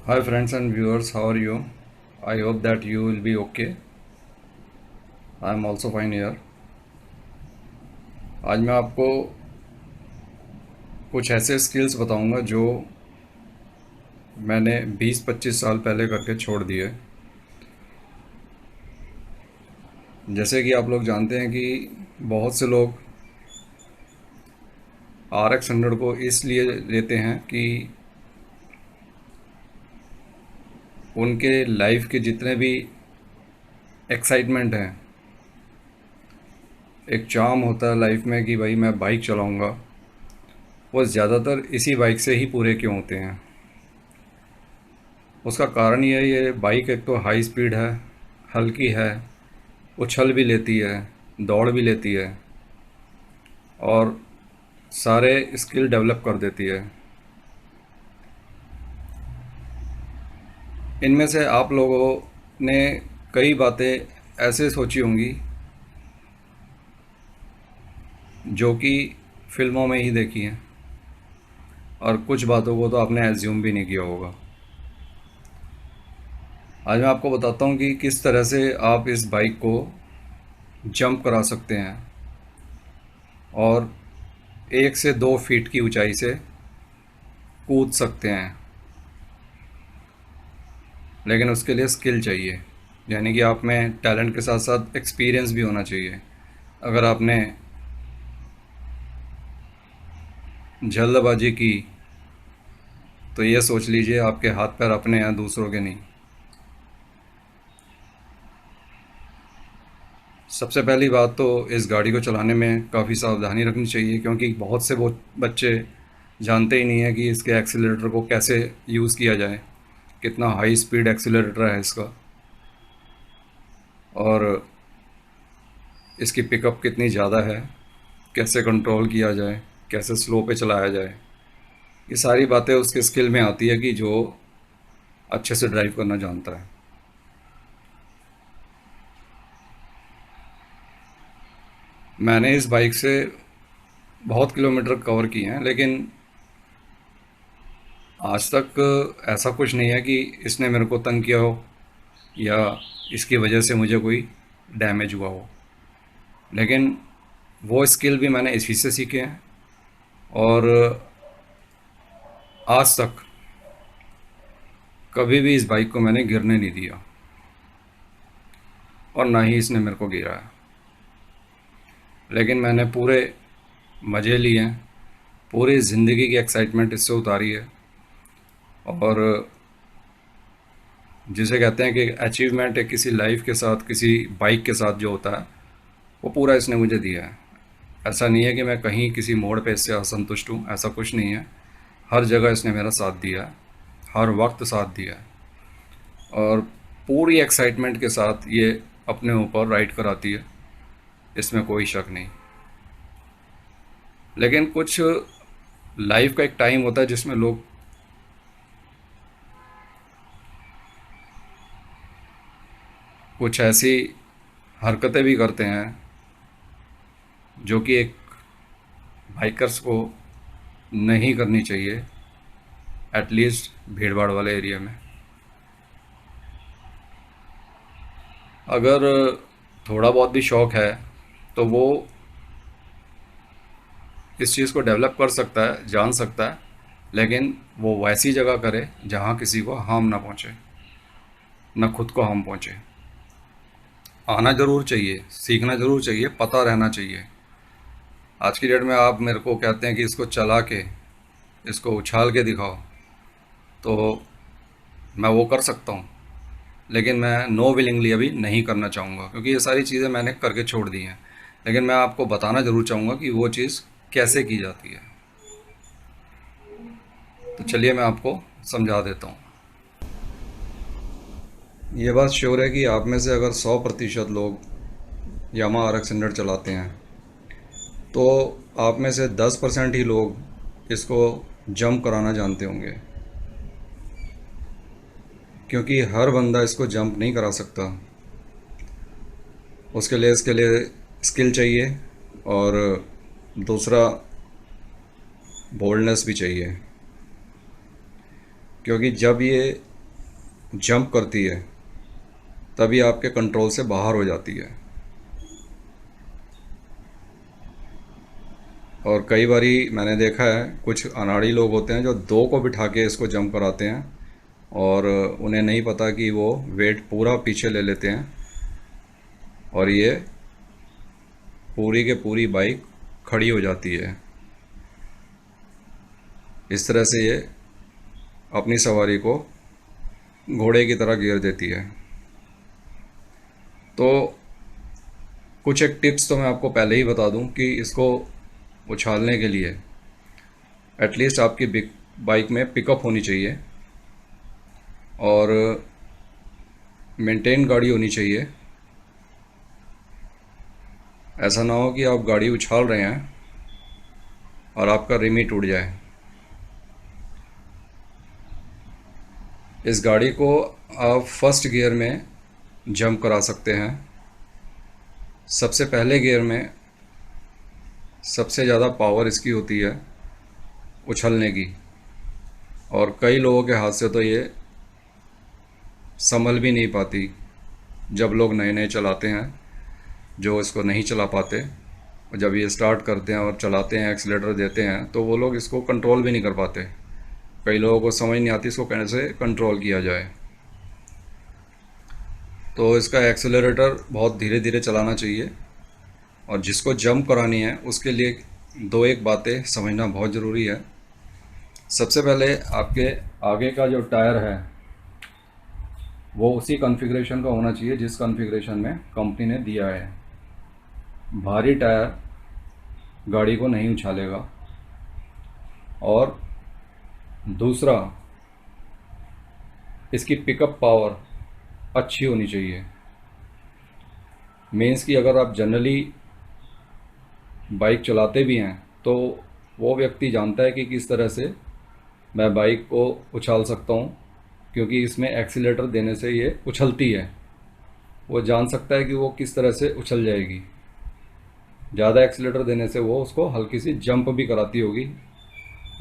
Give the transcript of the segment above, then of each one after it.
Hi friends and viewers, how are you? I hope that you will be okay. I am also fine here. आज मैं आपको कुछ ऐसे skills बताऊंगा जो मैंने 20-25 साल पहले करके छोड़ दिए। जैसे कि आप लोग जानते हैं कि बहुत से लोग RX 100 को इसलिए लेते हैं कि उनके लाइफ के जितने भी एक्साइटमेंट हैं, एक चार्म होता है लाइफ में कि भाई मैं बाइक चलाऊंगा, वो ज़्यादातर इसी बाइक से ही पूरे क्यों होते हैं। उसका कारण ये बाइक एक तो हाई स्पीड है, हल्की है, उछल भी लेती है, दौड़ भी लेती है और सारे स्किल डेवलप कर देती है। इनमें से आप लोगों ने कई बातें ऐसे सोची होंगी जो कि फिल्मों में ही देखी हैं और कुछ बातों को तो आपने एज्यूम भी नहीं किया होगा। आज मैं आपको बताता हूँ कि किस तरह से आप इस बाइक को जंप करा सकते हैं और 1 से 2 फीट की ऊंचाई से कूद सकते हैं। लेकिन उसके लिए स्किल चाहिए, यानी कि आप में टैलेंट के साथ साथ एक्सपीरियंस भी होना चाहिए। अगर आपने जल्दबाजी की तो ये सोच लीजिए आपके हाथ पैर अपने हैं, दूसरों के नहीं। सबसे पहली बात तो इस गाड़ी को चलाने में काफ़ी सावधानी रखनी चाहिए, क्योंकि बहुत से वो बच्चे जानते ही नहीं है कि इसके एक्सीलरेटर को कैसे यूज़ किया जाए, कितना हाई स्पीड एक्सीलरेटर है इसका और इसकी पिकअप कितनी ज़्यादा है, कैसे कंट्रोल किया जाए, कैसे स्लो पे चलाया जाए। ये सारी बातें उसके स्किल में आती है कि जो अच्छे से ड्राइव करना जानता है। मैंने इस बाइक से बहुत किलोमीटर कवर किए हैं, लेकिन आज तक ऐसा कुछ नहीं है कि इसने मेरे को तंग किया हो या इसकी वजह से मुझे कोई डैमेज हुआ हो। लेकिन वो स्किल भी मैंने इसी से सीखे हैं और आज तक कभी भी इस बाइक को मैंने गिरने नहीं दिया और ना ही इसने मेरे को गिराया। लेकिन मैंने पूरे मज़े लिए हैं, पूरी ज़िंदगी की एक्साइटमेंट इससे उतारी है और जिसे कहते हैं कि अचीवमेंट है किसी लाइफ के साथ, किसी बाइक के साथ जो होता है, वो पूरा इसने मुझे दिया है। ऐसा नहीं है कि मैं कहीं किसी मोड़ पे इससे असंतुष्ट हूँ, ऐसा कुछ नहीं है। हर जगह इसने मेरा साथ दिया है, हर वक्त साथ दिया है और पूरी एक्साइटमेंट के साथ ये अपने ऊपर राइड कराती है, इसमें कोई शक नहीं। लेकिन कुछ लाइफ का एक टाइम होता है जिसमें लोग कुछ ऐसी हरकतें भी करते हैं जो कि एक बाइकर्स को नहीं करनी चाहिए, एटलीस्ट भीड़ भाड़ वाले एरिया में। अगर थोड़ा बहुत भी शौक़ है तो वो इस चीज़ को डेवलप कर सकता है, जान सकता है, लेकिन वो वैसी जगह करे जहाँ किसी को हार्म ना पहुँचे, ना खुद को हार्म पहुँचे। आना ज़रूर चाहिए, सीखना ज़रूर चाहिए, पता रहना चाहिए। आज की डेट में आप मेरे को कहते हैं कि इसको चला के, इसको उछाल के दिखाओ, तो मैं वो कर सकता हूँ, लेकिन मैं नो विलिंगली अभी नहीं करना चाहूँगा, क्योंकि ये सारी चीज़ें मैंने करके छोड़ दी हैं। लेकिन मैं आपको बताना ज़रूर चाहूँगा कि वो चीज़ कैसे की जाती है। तो चलिए मैं आपको समझा देता हूँ। ये बात श्योर है कि आप में से अगर 100% लोग यामाहा RX 100 चलाते हैं तो आप में से 10% ही लोग इसको जंप कराना जानते होंगे, क्योंकि हर बंदा इसको जंप नहीं करा सकता। इसके लिए स्किल चाहिए और दूसरा बोल्डनेस भी चाहिए, क्योंकि जब ये जंप करती है तभी आपके कंट्रोल से बाहर हो जाती है। और कई बारी मैंने देखा है कुछ अनाड़ी लोग होते हैं जो दो को बिठा के इसको जंप कराते हैं और उन्हें नहीं पता कि वो वेट पूरा पीछे ले लेते हैं और ये पूरी के पूरी बाइक खड़ी हो जाती है। इस तरह से ये अपनी सवारी को घोड़े की तरह घेर देती है। तो कुछ एक टिप्स तो मैं आपको पहले ही बता दूं कि इसको उछालने के लिए एटलीस्ट आपकी बाइक में पिकअप होनी चाहिए और मेंटेन गाड़ी होनी चाहिए। ऐसा ना हो कि आप गाड़ी उछाल रहे हैं और आपका रिम ही टूट जाए। इस गाड़ी को आप फर्स्ट गियर में जंप करा सकते हैं। सबसे पहले गियर में सबसे ज़्यादा पावर इसकी होती है उछलने की, और कई लोगों के हाथ से तो ये संभल भी नहीं पाती। जब लोग नए नए चलाते हैं, जो इसको नहीं चला पाते, जब ये स्टार्ट करते हैं और चलाते हैं, एक्सीलेटर देते हैं, तो वो लोग इसको कंट्रोल भी नहीं कर पाते। कई लोगों को समझ नहीं आती इसको कैसे कंट्रोल किया जाए। तो इसका एक्सीलरेटर बहुत धीरे धीरे चलाना चाहिए और जिसको जंप करानी है उसके लिए दो एक बातें समझना बहुत ज़रूरी है। सबसे पहले आपके आगे का जो टायर है वो उसी कॉन्फ़िगरेशन का होना चाहिए जिस कॉन्फ़िगरेशन में कंपनी ने दिया है। भारी टायर गाड़ी को नहीं उछालेगा। और दूसरा, इसकी पिकअप पावर अच्छी होनी चाहिए। मीन्स कि अगर आप जनरली बाइक चलाते भी हैं तो वो व्यक्ति जानता है कि किस तरह से मैं बाइक को उछाल सकता हूँ, क्योंकि इसमें एक्सीलेटर देने से ये उछलती है। वो जान सकता है कि वो किस तरह से उछल जाएगी। ज़्यादा एक्सीलेटर देने से वो उसको हल्की सी जंप भी कराती होगी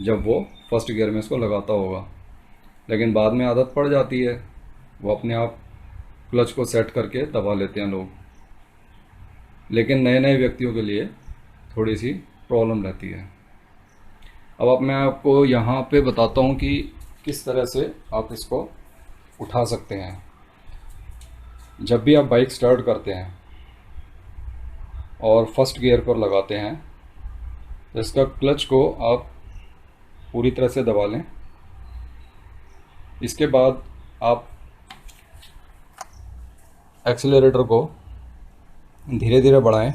जब वो फर्स्ट गियर में इसको लगाता होगा, लेकिन बाद में आदत पड़ जाती है, वो अपने आप क्लच को सेट करके दबा लेते हैं लोग। लेकिन नए नए व्यक्तियों के लिए थोड़ी सी प्रॉब्लम रहती है। अब मैं आपको यहाँ पे बताता हूँ कि किस तरह से आप इसको उठा सकते हैं। जब भी आप बाइक स्टार्ट करते हैं और फर्स्ट गियर पर लगाते हैं तो इसका क्लच को आप पूरी तरह से दबा लें। इसके बाद आप एक्सीलरेटर को धीरे धीरे बढ़ाएं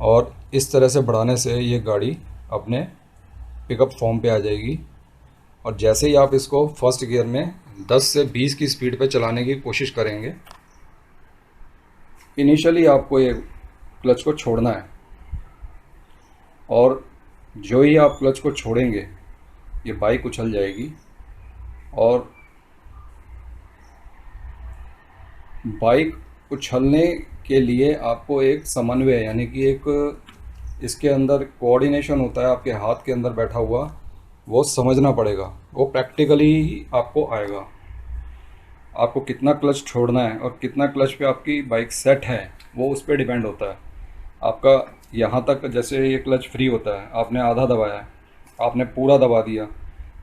और इस तरह से बढ़ाने से ये गाड़ी अपने पिकअप फॉर्म पे आ जाएगी। और जैसे ही आप इसको फर्स्ट गियर में 10 से 20 की स्पीड पे चलाने की कोशिश करेंगे, इनिशियली आपको ये क्लच को छोड़ना है और जो ही आप क्लच को छोड़ेंगे ये बाइक उछल जाएगी। और बाइक उछलने के लिए आपको एक समन्वय, यानी कि एक इसके अंदर कोऑर्डिनेशन होता है आपके हाथ के अंदर बैठा हुआ, वो समझना पड़ेगा। वो प्रैक्टिकली ही आपको आएगा। आपको कितना क्लच छोड़ना है और कितना क्लच पे आपकी बाइक सेट है वो उस पर डिपेंड होता है। आपका यहाँ तक जैसे ये क्लच फ्री होता है, आपने आधा दबाया है, आपने पूरा दबा दिया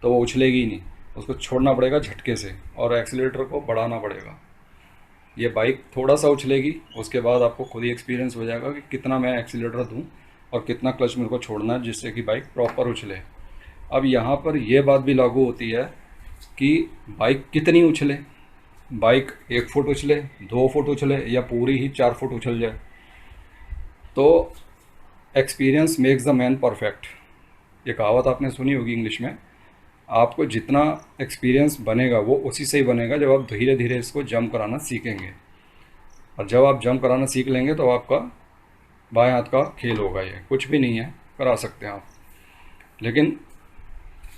तो वो उछलेगी ही नहीं। उसको छोड़ना पड़ेगा झटके से और एक्सीलेटर को बढ़ाना पड़ेगा। ये बाइक थोड़ा सा उछलेगी, उसके बाद आपको खुद ही एक्सपीरियंस हो जाएगा कि कितना मैं एक्सीलेटर दूं और कितना क्लच मेरे को छोड़ना है जिससे कि बाइक प्रॉपर उछले। अब यहाँ पर यह बात भी लागू होती है कि बाइक कितनी उछले। बाइक 1 फुट उछले, 2 फुट उछले या पूरी ही 4 फुट उछल जाए। तो experience makes the man perfect, ये कहावत आपने सुनी होगी इंग्लिश में। आपको जितना एक्सपीरियंस बनेगा वो उसी से ही बनेगा जब आप धीरे धीरे इसको जंप कराना सीखेंगे। और जब आप जंप कराना सीख लेंगे तो आपका बाएं हाथ का खेल होगा। ये कुछ भी नहीं है, करा सकते हैं आप। लेकिन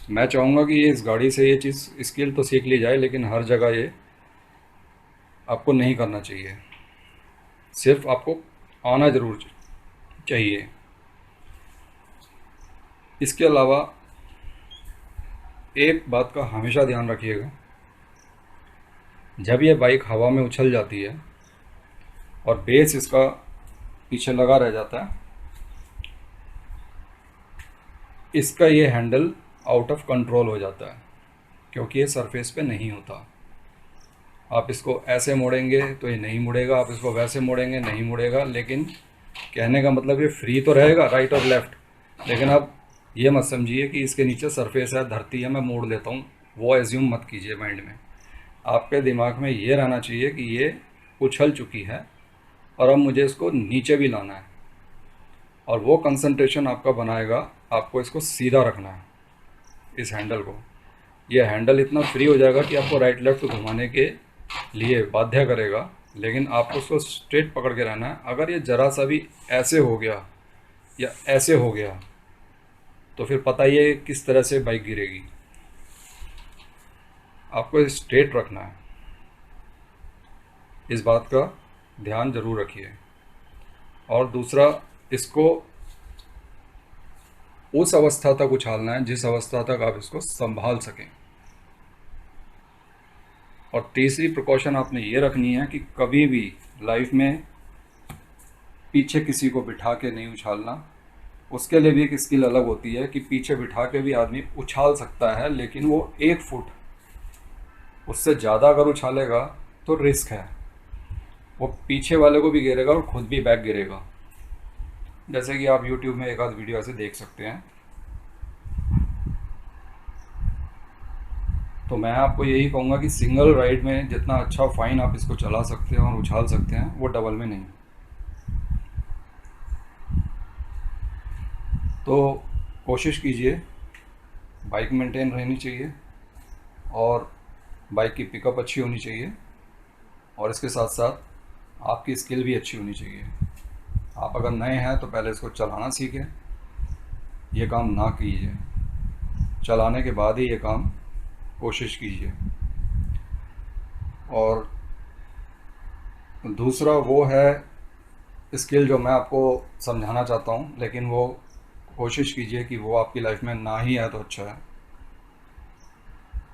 मैं चाहूँगा कि ये इस गाड़ी से ये चीज़ स्किल तो सीख ली जाए, लेकिन हर जगह ये आपको नहीं करना चाहिए। सिर्फ आपको आना ज़रूर चाहिए। इसके अलावा एक बात का हमेशा ध्यान रखिएगा जब ये बाइक हवा में उछल जाती है और बेस इसका पीछे लगा रह जाता है, इसका ये हैंडल आउट ऑफ कंट्रोल हो जाता है क्योंकि ये सरफेस पे नहीं होता। आप इसको ऐसे मोड़ेंगे तो ये नहीं मुड़ेगा, आप इसको वैसे मोड़ेंगे नहीं मुड़ेगा। लेकिन कहने का मतलब ये फ्री तो रहेगा राइट और लेफ़्ट, लेकिन आप ये मत समझिए कि इसके नीचे सरफेस है, धरती है, मैं मोड़ लेता हूँ, वो एज्यूम मत कीजिए माइंड में। आपके दिमाग में ये रहना चाहिए कि ये उछल चुकी है और अब मुझे इसको नीचे भी लाना है, और वो कंसंट्रेशन आपका बनाएगा आपको इसको सीधा रखना है, इस हैंडल को। ये हैंडल इतना फ्री हो जाएगा कि आपको राइट लेफ़्ट घुमाने के लिए बाध्य करेगा, लेकिन आपको उसको स्ट्रेट पकड़ के रहना है। अगर ये ज़रा सा भी ऐसे हो गया या ऐसे हो गया तो फिर पता ही है किस तरह से बाइक गिरेगी। आपको स्ट्रेट रखना है, इस बात का ध्यान ज़रूर रखिए। और दूसरा, इसको उस अवस्था तक उछालना है जिस अवस्था तक आप इसको संभाल सकें। और तीसरी प्रिकॉशन आपने ये रखनी है कि कभी भी लाइफ में पीछे किसी को बिठा के नहीं उछालना। उसके लिए भी एक स्किल अलग होती है कि पीछे बिठा के भी आदमी उछाल सकता है, लेकिन वो 1 फुट, उससे ज़्यादा अगर उछालेगा तो रिस्क है, वो पीछे वाले को भी गिरेगा और खुद भी बैक गिरेगा। जैसे कि आप YouTube में एक आध वीडियो ऐसे देख सकते हैं। तो मैं आपको यही कहूँगा कि सिंगल राइड में जितना अच्छा फाइन आप इसको चला सकते हैं और उछाल सकते हैं, वो डबल में नहीं। तो कोशिश कीजिए, बाइक मेंटेन रहनी चाहिए और बाइक की पिकअप अच्छी होनी चाहिए, और इसके साथ साथ आपकी स्किल भी अच्छी होनी चाहिए। आप अगर नए हैं तो पहले इसको चलाना सीखें, ये काम ना कीजिए, चलाने के बाद ही ये काम कोशिश कीजिए। और दूसरा वो है स्किल जो मैं आपको समझाना चाहता हूँ, लेकिन वो कोशिश कीजिए कि वो आपकी लाइफ में ना ही आए तो अच्छा है।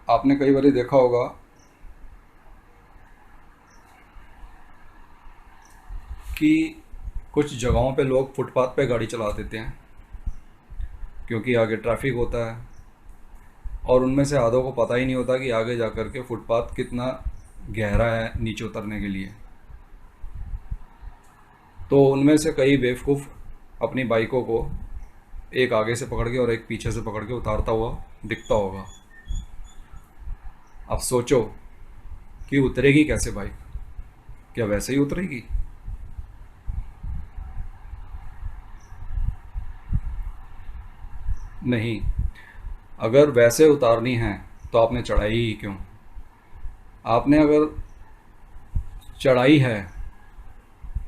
आपने कई बार देखा होगा कि कुछ जगहों पे लोग फुटपाथ पे गाड़ी चला देते हैं क्योंकि आगे ट्रैफिक होता है, और उनमें से आधों को पता ही नहीं होता कि आगे जाकर के फुटपाथ कितना गहरा है नीचे उतरने के लिए। तो उनमें से कई बेवकूफ़ अपनी बाइकों को एक आगे से पकड़ के और एक पीछे से पकड़ के उतारता हुआ दिखता होगा। अब सोचो कि उतरेगी कैसे बाइक? क्या वैसे ही उतरेगी? नहीं। अगर वैसे उतारनी है तो आपने चढ़ाई ही क्यों? आपने अगर चढ़ाई है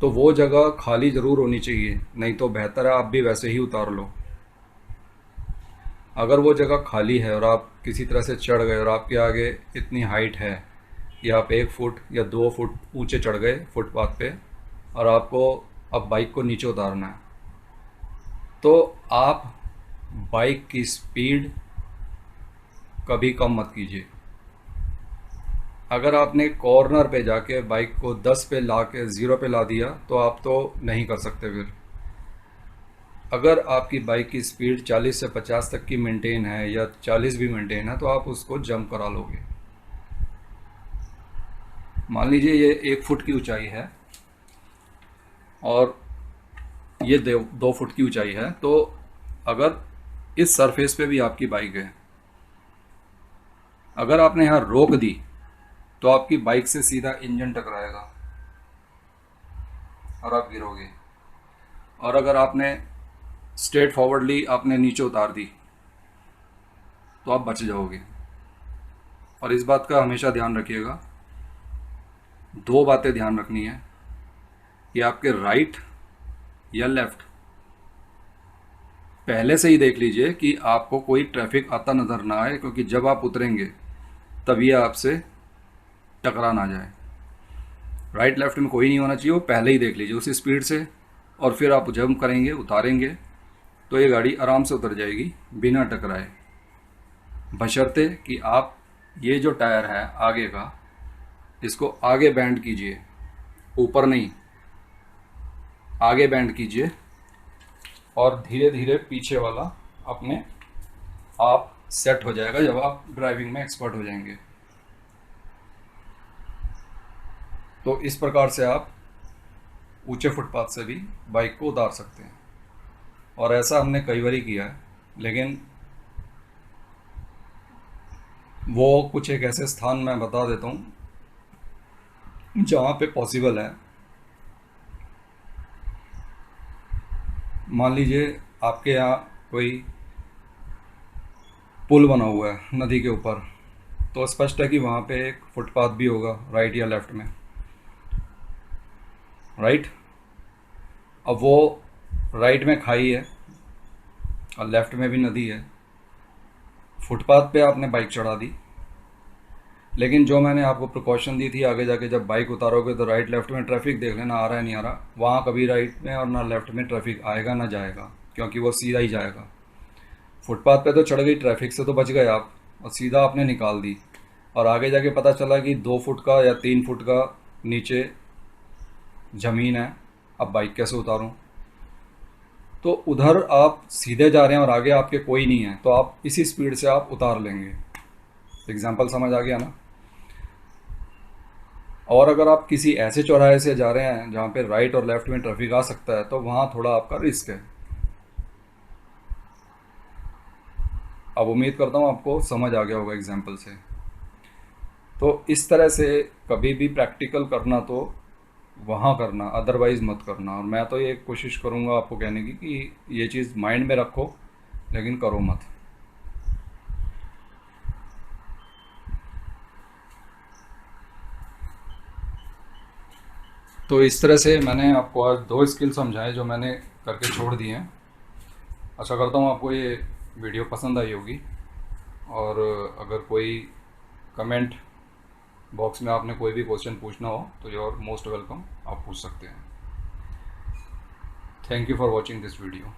तो वो जगह खाली ज़रूर होनी चाहिए, नहीं तो बेहतर है आप भी वैसे ही उतार लो। अगर वो जगह खाली है और आप किसी तरह से चढ़ गए और आपके आगे इतनी हाइट है कि आप 1 फुट या 2 फुट ऊंचे चढ़ गए फुटपाथ पे, और आपको अब बाइक को नीचे उतारना है, तो आप बाइक की स्पीड कभी कम मत कीजिए। अगर आपने कॉर्नर पे जाके बाइक को 10 पे ला के 0 पे ला दिया तो आप तो नहीं कर सकते फिर। अगर आपकी बाइक की स्पीड 40 से 50 तक की मेंटेन है या 40 भी मेंटेन है तो आप उसको जंप करा लोगे। मान लीजिए ये 1 फुट की ऊंचाई है और ये 2 फुट की ऊंचाई है, तो अगर इस सरफेस पे भी आपकी बाइक है, अगर आपने यहाँ रोक दी तो आपकी बाइक से सीधा इंजन टकराएगा और आप गिरोगे। और अगर आपने स्ट्रेट फॉरवर्डली आपने नीचे उतार दी तो आप बच जाओगे। और इस बात का हमेशा ध्यान रखिएगा, 2 बातें ध्यान रखनी है कि आपके राइट या लेफ्ट पहले से ही देख लीजिए कि आपको कोई ट्रैफिक आता नज़र ना आए, क्योंकि जब आप उतरेंगे तब ये आपसे टकरा ना जाए। राइट लेफ्ट में कोई नहीं होना चाहिए, वो पहले ही देख लीजिए उसी स्पीड से, और फिर आप जंप करेंगे, उतारेंगे तो ये गाड़ी आराम से उतर जाएगी बिना टकराए, बशर्ते कि आप ये जो टायर है आगे का इसको आगे बैंड कीजिए, ऊपर नहीं, आगे बैंड कीजिए और धीरे धीरे पीछे वाला अपने आप सेट हो जाएगा जब आप ड्राइविंग में एक्सपर्ट हो जाएंगे। तो इस प्रकार से आप ऊंचे फुटपाथ से भी बाइक को उतार सकते हैं और ऐसा हमने कई बार किया है। लेकिन वो कुछ एक ऐसे स्थान मैं बता देता हूँ जहाँ पे पॉसिबल है। मान लीजिए आपके यहाँ कोई पुल बना हुआ है नदी के ऊपर, तो स्पष्ट है कि वहाँ पे एक फुटपाथ भी होगा राइट या लेफ़्ट में, राइट। अब वो राइट में खाई है और लेफ़्ट में भी नदी है, फुटपाथ पे आपने बाइक चढ़ा दी, लेकिन जो मैंने आपको प्रिकॉशन दी थी आगे जाके जब बाइक उतारोगे तो राइट लेफ़्ट में ट्रैफिक देख लेना आ रहा है नहीं आ रहा, वहाँ कभी राइट में और ना लेफ़्ट में ट्रैफिक आएगा ना जाएगा, क्योंकि वो सीधा ही जाएगा। फुटपाथ पे तो चढ़ गई, ट्रैफिक से तो बच गए आप और सीधा आपने निकाल दी, और आगे जाके पता चला कि 2 फुट का या 3 फुट का नीचे ज़मीन है, अब बाइक कैसे उतारूं। तो उधर आप सीधे जा रहे हैं और आगे आपके कोई नहीं है, तो आप इसी स्पीड से आप उतार लेंगे। एग्जाम्पल समझ आ गया ना। और अगर आप किसी ऐसे चौराहे से जा रहे हैं जहाँ पे राइट और लेफ़्ट में ट्रैफिक आ सकता है, तो वहाँ थोड़ा आपका रिस्क है। अब उम्मीद करता हूँ आपको समझ आ गया होगा एग्जाम्पल से। तो इस तरह से कभी भी प्रैक्टिकल करना तो वहाँ करना, अदरवाइज़ मत करना। और मैं तो ये कोशिश करूँगा आपको कहने की कि ये चीज़ माइंड में रखो, लेकिन करो मत। तो इस तरह से मैंने आपको आज 2 स्किल समझाए जो मैंने करके छोड़ दिए हैं। आशा करता हूँ आपको ये वीडियो पसंद आई होगी, और अगर कोई कमेंट बॉक्स में आपने कोई भी क्वेश्चन पूछना हो तो यू आर मोस्ट वेलकम, आप पूछ सकते हैं। Thank you for watching this video.